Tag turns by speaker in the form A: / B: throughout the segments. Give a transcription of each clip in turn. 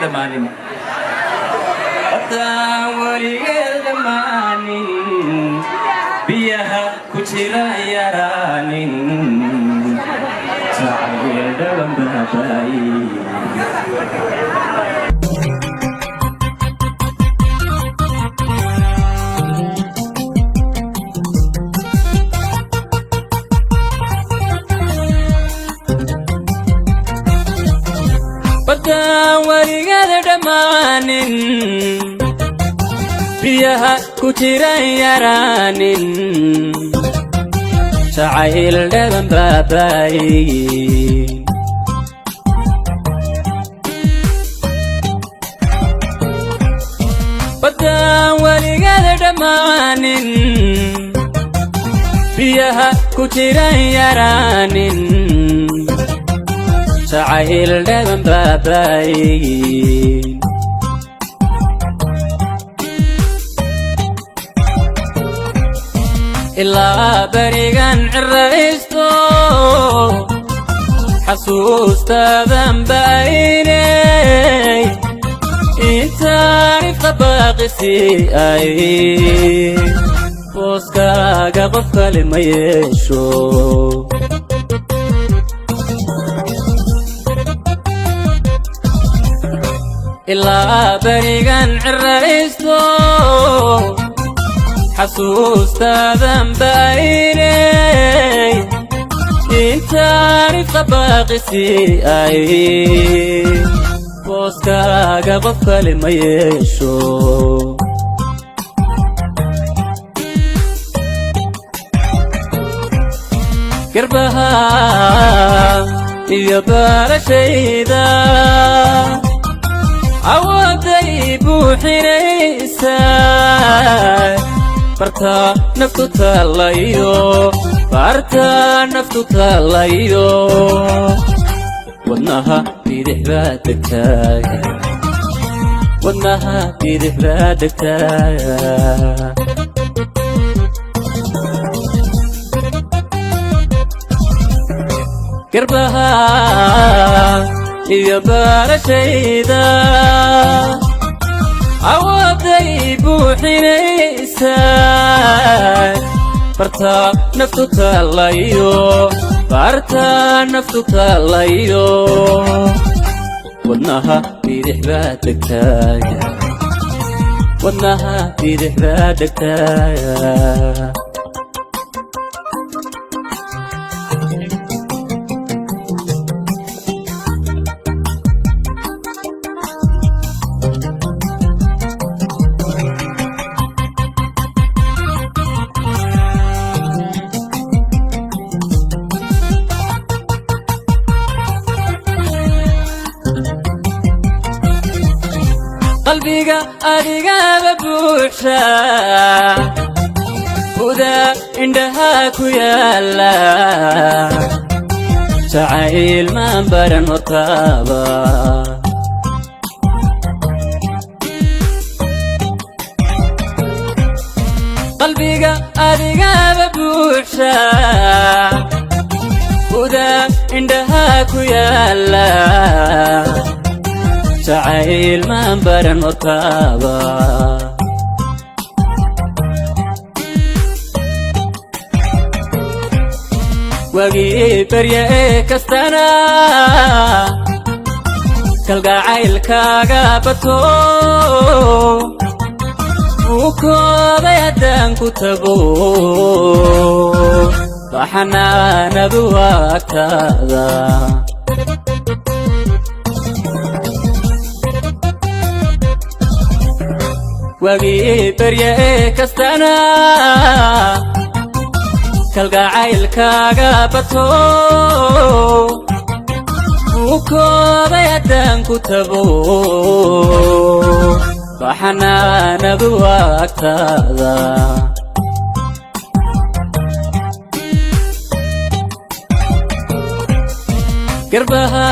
A: dhamaanin baddaan weligeed dhammaanin biyaha ku jira yaraanin jacayl dhaban baabaaye baddaan weligeed dhammaanin biyaha ku jira yaraanin jacayl dhaban baabaaye baddaan weligeed dhammaanin biyaha ku jira yaraanin jacayl dhaban baabaaye ilaa barigan ciraysto xasuustaadan baaynay intaan ifka baaqisi ay booskaaga qof kale ma yeesho ilaa barigan ciraysto xasuustaadan baaynay intaan ifka baaqisi ay booskaaga qof kale ma yeesho garbaha iyo barashayda awooday buuxinaysaa barta naftu taalayo barta naftu taalayo wadnaha bidix baa degtaaga wadnaha bidix baa degtaaga garbaha iyo barashayda awooday buuxinaysaa barta naftu taalayo barta naftu taalayo wadnaha bidix baa degtaaga wadnaha bidix baa degtaaga qalbiga adigaba buuxa huda indhaha ku yaala jacayl maan baran hortaaba qalbiga adigaba buuxa huda indhaha ku yaala jacayl maan baran hortaaba wagii barya ee kastana kalgacaylkaaga bato uu kooday haddaan ku tago baxanaanadu agtaada wagii barya ee kastana kalgacaylkaaga bato uu kooday haddaan ku tago baxanaanadu agtaada garbaha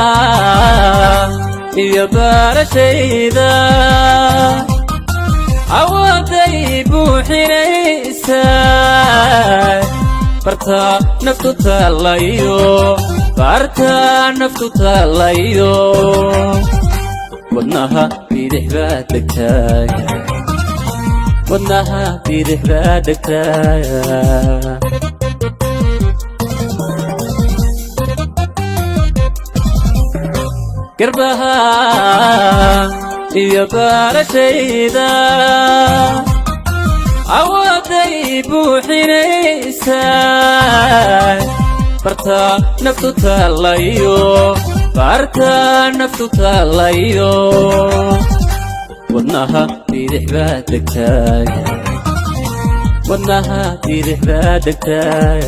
A: iyo barashayda awooday buuxinaysaa barta naftu taalayo barta naftu taalayo wadnaha bidix baad degtaa wadnaha bidix baad degtaa garbaha iyo barashayda awooday buuxinaysaa barta naftu taalayo barta naftu taalayo wadnaha bidix baad degtaa wadnaha bidix baad degtaa